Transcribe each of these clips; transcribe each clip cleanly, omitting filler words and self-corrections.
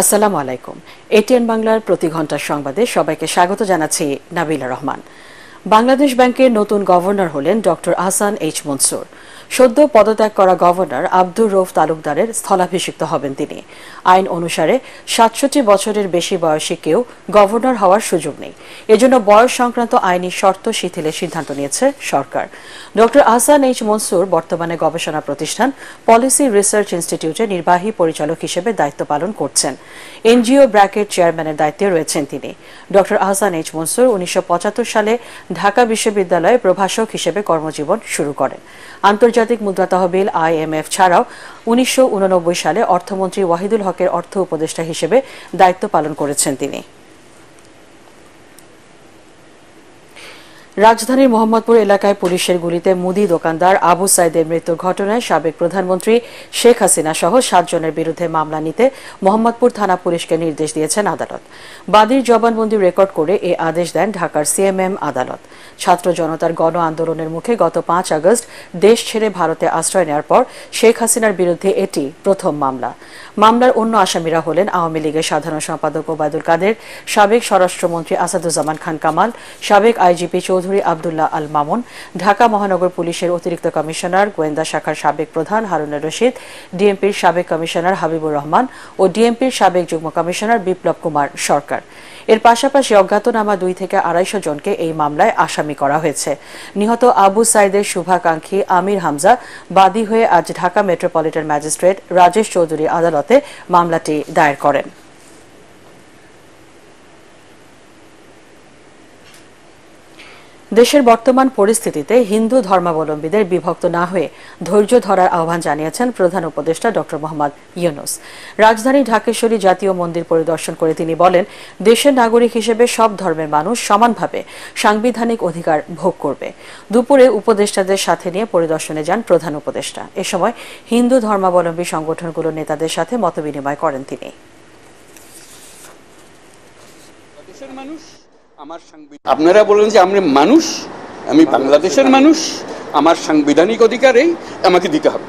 আসসালামু আলাইকুম। এটিএন বাংলার প্রতি ঘন্টার সংবাদে সবাইকে স্বাগত জানাচ্ছি নাবিলা রহমান। বাংলাদেশ ব্যাংকের নতুন গভর্নর হলেন ডক্টর আহসান এইচ মনসুর। সদ্য পদত্যাগ করা গভর্নর আব্দুর রউফ তালুকদারের স্থলাভিষিক্ত হবেন তিনি। আইন অনুসারে ৬৭ বছরের বেশি বয়সী কেউ গভর্নর হওয়ার সুযোগ নেই। এজন্য বয়স সংক্রান্ত আইনি শর্ত শিথিলের সিদ্ধান্ত নিয়েছে সরকার। ডক্টর আহসান এইচ মনসুর বর্তমানে গবেষণা প্রতিষ্ঠান পলিসি রিসার্চ ইনস্টিটিউটে নির্বাহী পরিচালক হিসেবে দায়িত্ব পালন করছেন। এনজিও ব্র্যাকেট চেয়ারম্যানের দায়িত্বে রয়েছেন তিনি। ডক্টর আহসান এইচ মনসুর ১৯৭৫ সালে ঢাকা বিশ্ববিদ্যালয়ে প্রভাষক হিসেবে কর্মজীবন শুরু করেন। আন্তর্জাতিক মুদ্রা তহবিল IMF ছাড়াও ১৯৮৯ সালে অর্থমন্ত্রী ওয়াহিদুল হকের অর্থ উপদেষ্টা হিসেবে দায়িত্ব পালন করেছেন তিনি। রাজধানীর মোহাম্মদপুর এলাকায় পুলিশের গুলিতে মুদি দোকানদার আবু সাইদের মৃত্যুর ঘটনায় সাবেক প্রধানমন্ত্রী শেখ হাসিনা সহ ৭ জনের বিরুদ্ধে মামলা নিতে মোহাম্মদপুর থানা পুলিশকে নির্দেশ দিয়েছেন আদালত। বাদীর জবানবন্দি রেকর্ড করে এ আদেশ দেন ঢাকার CMM আদালত। ছাত্র জনতার গণ আন্দোলনের মুখে গত ৫ আগস্ট দেশ ছেড়ে ভারতে আশ্রয় নেওয়ার পর শেখ হাসিনার বিরুদ্ধে এটি প্রথম মামলা। মামলার অন্য আসামিরা হলেন আওয়ামী লীগের সাধারণ সম্পাদক ওবায়দুল কাদের, সাবেক স্বরাষ্ট্রমন্ত্রী আসাদুজ্জামান খান কামাল, সাবেক IGP চৌধুরী আব্দুল্লাহ আল মামুন, ঢাকা মহানগর পুলিশের অতিরিক্ত কমিশনার, গোয়েন্দা শাখার সাবেক প্রধান হারুনুর রশিদ, ডিএমপির সাবেক কমিশনার হাবিবুর রহমান ও ডিএমপির সাবেক যুগ্ম কমিশনার বিপ্লব কুমার সরকার। এর পাশাপাশি অজ্ঞাতনামা ২ থেকে ২৫০ জনকে এই মামলায় আসামি করা হয়েছে। নিহত আবু সাইদের শুভাকাঙ্ক্ষী আমির হামজা বাদী হয়ে আজ ঢাকা মেট্রোপলিটন ম্যাজিস্ট্রেট রাজেশ চৌধুরী আদালতে মামলাটি দায়ের করেন। দেশের বর্তমান পরিস্থিতিতে হিন্দু ধর্মাবলম্বীদের বিভক্ত না হয়ে ধৈর্য ধরার আহ্বান জানিয়েছেন প্রধান উপদেষ্টা ডক্টর মোহাম্মদ ইউনূস। রাজধানী ঢাকেশ্বরী জাতীয় মন্দির পরিদর্শন করে তিনি বলেন, দেশের নাগরিক হিসেবে সব ধর্মের মানুষ সমানভাবে সাংবিধানিক অধিকার ভোগ করবে। দুপুরে উপদেষ্টাদের সাথে নিয়ে পরিদর্শনে যান প্রধান উপদেষ্টা। এ সময় হিন্দু ধর্মাবলম্বী সংগঠনগুলোর নেতাদের সাথে মতবিনিময় করেন তিনি। আপনারা বলেন যে আমি মানুষ, আমি বাংলাদেশের মানুষ, আমার সাংবিধানিক অধিকারেই আমাকে দিতে হবে।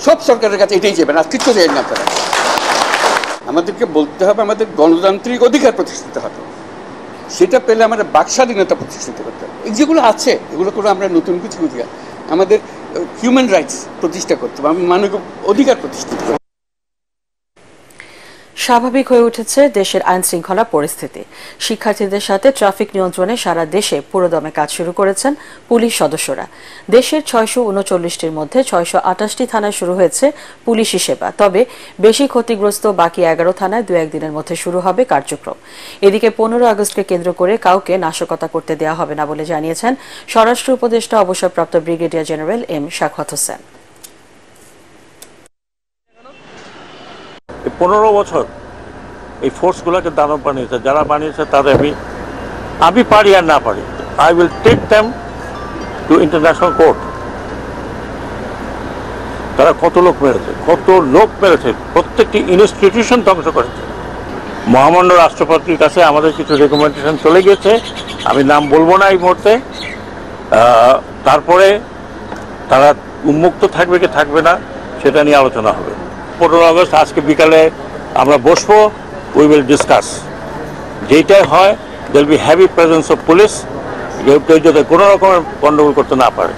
সব সরকারের কাছে এটাই যাবেন, আর কিছু চাই না তারা। আমাদেরকে বলতে হবে আমাদের গণতান্ত্রিক অধিকার প্রতিষ্ঠিত হবে, সেটা পেলে আমাদের বাক স্বাধীনতা প্রতিষ্ঠিত করতে হবে। যেগুলো আছে এগুলো করে আমরা নতুন কিছু অধিকার, আমাদের হিউম্যান রাইটস প্রতিষ্ঠা করতে হবে, মানবিক অধিকার প্রতিষ্ঠিত করতে হবে। স্বাভাবিক হয়ে উঠেছে দেশের আইন শৃঙ্খলা পরিস্থিতি। শিক্ষার্থীদের সাথে ট্রাফিক নিয়ন্ত্রণে সারা দেশে পুরোদমে কাজ শুরু করেছেন পুলিশ সদস্যরা। দেশের ৬৩৯টির মধ্যে ৬২৮টি থানায় শুরু হয়েছে পুলিশি সেবা। তবে বেশি ক্ষতিগ্রস্ত বাকি ১১ থানায় ২-১ দিনের মধ্যে শুরু হবে কার্যক্রম। এদিকে ১৫ আগস্টকে কেন্দ্র করে কাউকে নাশকতা করতে দেওয়া হবে না বলে জানিয়েছেন স্বরাষ্ট্র উপদেষ্টা অবসরপ্রাপ্ত brigadier general M Shakhawat Hossain. 15 বছর এই ফোর্সগুলোকে দানব বানিয়েছে, যারা বানিয়েছে তাদের আমি পারি আর না পারি, I will take them to international court. তারা কত লোক মেরেছে, প্রত্যেকটি ইনস্টিটিউশন ধ্বংস করেছে। মহামান্য রাষ্ট্রপতির কাছে আমাদের কিছু রেকমেন্ডেশন চলে গিয়েছে, আমি নাম বলবো না এই মুহূর্তে। তারপরে তারা উন্মুক্ত থাকবে কি থাকবে না সেটা নিয়ে আলোচনা হবে। 15 আগস্ট আজকে বিকালে আমরা বসবো, উই উইল ডিসকাস। যেইটাই হয় there be heavy presence of police, কেউ যাতে কোনো রকমের গণ্ডগোল করতে না পারে।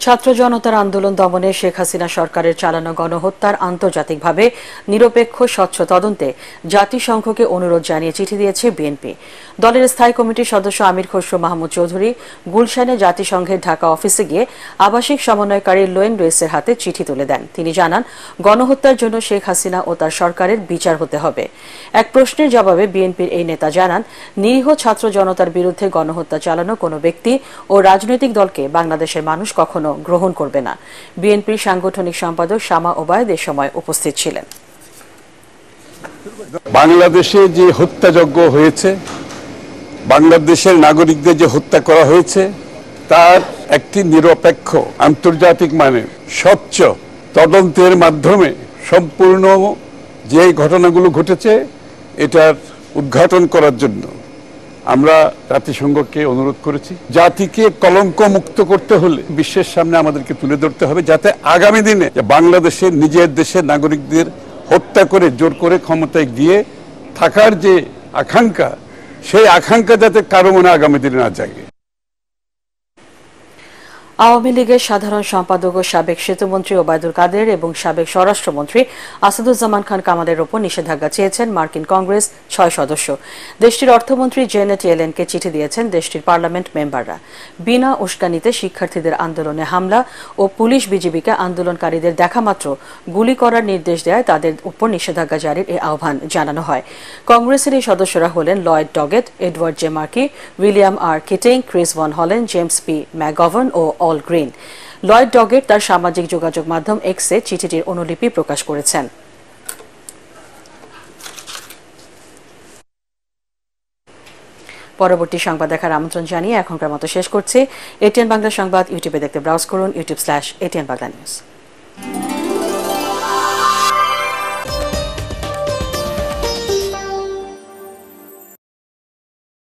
ছাত্র জনতার আন্দোলন দমনে শেখ হাসিনা সরকারের চালানো গণহত্যার আন্তর্জাতিকভাবে নিরপেক্ষ স্বচ্ছ তদন্তে জাতিসংঘকে অনুরোধ জানিয়ে চিঠি দিয়েছে বিএনপি। দলের স্থায়ী কমিটির সদস্য আমির খসরু মাহমুদ চৌধুরী গুলশানে জাতিসংঘের ঢাকা অফিসে গিয়ে আবাসিক সমন্বয়কারী লোয়েন রুইসের হাতে চিঠি তুলে দেন। তিনি জানান, গণহত্যার জন্য শেখ হাসিনা ও তার সরকারের বিচার হতে হবে। এক প্রশ্নের জবাবে বিএনপির এই নেতা জানান, নিরীহ ছাত্র জনতার বিরুদ্ধে গণহত্যা চালানো কোনো ব্যক্তি ও রাজনৈতিক দলকে বাংলাদেশের মানুষ কখনো গ্রহণ করবে না। বিএনপির সাংগঠনিক সম্পাদক শামা ওবায়দ এ সময় উপস্থিত ছিলেন। বাংলাদেশে যে হত্যাযজ্ঞ হয়েছে, বাংলাদেশের নাগরিকদের যে হত্যা করা হয়েছে, তার একটি নিরপেক্ষ আন্তর্জাতিক মানের স্বচ্ছ তদন্তের মাধ্যমে সম্পূর্ণ যে ঘটনাগুলো ঘটেছে এটার উদ্ঘাটন করার জন্য আমরা জাতিসংঘকে অনুরোধ করেছি। জাতিকে কলঙ্ক মুক্ত করতে হলে বিশ্বের সামনে আমাদেরকে তুলে ধরতে হবে, যাতে আগামী দিনে বাংলাদেশের নিজের দেশের নাগরিকদের হত্যা করে জোর করে ক্ষমতায় গিয়ে থাকার যে আকাঙ্ক্ষা, সেই আকাঙ্ক্ষা যাতে কারো মনে আগামী দিনে না জাগে। আওয়ামী লীগের সাধারণ সম্পাদক ও সাবেক সেতুমন্ত্রী ওবায়দুল কাদের এবং সাবেক স্বরাষ্ট্রমন্ত্রী আসাদুজ্জামান খান কামালের ওপর নিষেধাজ্ঞা চেয়েছেন মার্কিন কংগ্রেস 6 সদস্য। দেশটির অর্থমন্ত্রী জেনেট ইয়েলেনকে চিঠি দিয়েছেন দেশটির পার্লামেন্ট মেম্বাররা। বিনা উস্কানিতে শিক্ষার্থীদের আন্দোলনে হামলা ও পুলিশ বিজিবিকে আন্দোলনকারীদের দেখামাত্র গুলি করার নির্দেশ দেয় তাদের উপর নিষেধাজ্ঞা জারির এই আহ্বান জানানো হয়। কংগ্রেসের এই সদস্যরা হলেন Lloyd Doggett, Edward J Markey, William R Keating, Chris Van Hollen, James P McGovern ও অল গ্রিন। লয়েড ডগেট তার সামাজিক যোগাযোগ মাধ্যম এক্সে চিঠিটির অনুলিপি প্রকাশ করেছেন। পরবর্তী সংবাদ দেখার আমন্ত্রণ জানিয়ে এখনকার মতো শেষ করছি। এটিএন বাংলা সংবাদ ইউটিউবে দেখতে ব্রাউজ করুন youtube/ATN Bangla News।